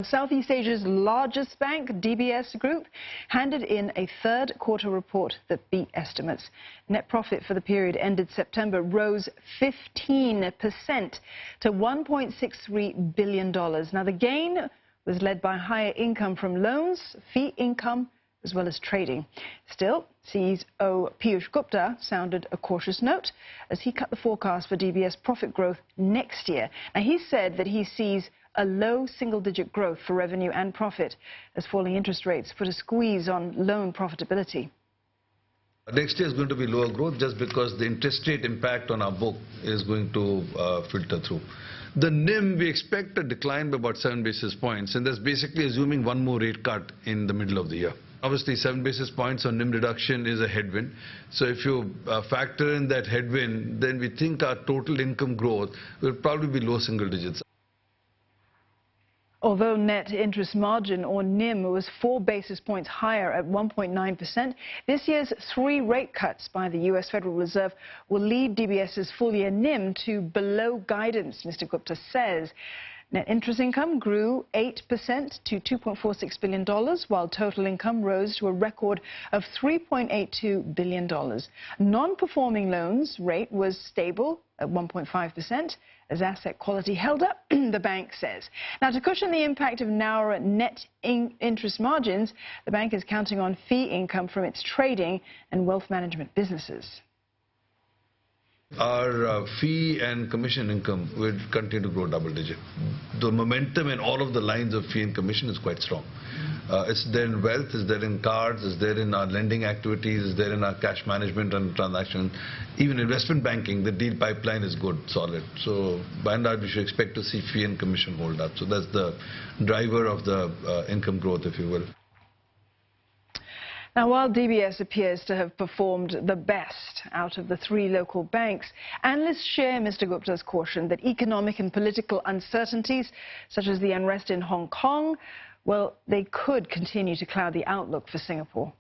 Southeast Asia's largest bank, DBS Group, handed in a third quarter report that beat estimates. Net profit for the period ended September rose 15% to $1.63 billion. Now, the gain was led by higher income from loans, fee income, as well as trading. Still, CEO Piyush Gupta sounded a cautious note as he cut the forecast for DBS profit growth next year. Now, he said that he sees a low single-digit growth for revenue and profit as falling interest rates put a squeeze on loan profitability. Next year is going to be lower growth just because the interest rate impact on our book is going to filter through. The NIM, we expect a decline by about 7 basis points, and that's basically assuming one more rate cut in the middle of the year. Obviously, 7 basis points on NIM reduction is a headwind. So if you factor in that headwind, then we think our total income growth will probably be low single digits. Although net interest margin, or NIM, was 4 basis points higher at 1.9%, this year's 3 rate cuts by the U.S. Federal Reserve will lead DBS's full-year NIM to below guidance, Mr. Gupta says. Net interest income grew 8% to $2.46 billion, while total income rose to a record of $3.82 billion. Non-performing loans rate was stable at 1.5% as asset quality held up, the bank says. Now, to cushion the impact of narrower net interest margins, the bank is counting on fee income from its trading and wealth management businesses. Our fee and commission income will continue to grow double-digit. The momentum in all of the lines of fee and commission is quite strong. It's there in wealth, it's there in cards, it's there in our lending activities, it's there in our cash management and transactions. Even investment banking, the deal pipeline is good, solid. So by and large, we should expect to see fee and commission hold up. So that's the driver of the income growth, if you will. Now, while DBS appears to have performed the best out of the 3 local banks, analysts share Mr. Gupta's caution that economic and political uncertainties, such as the unrest in Hong Kong, well, they could continue to cloud the outlook for Singapore.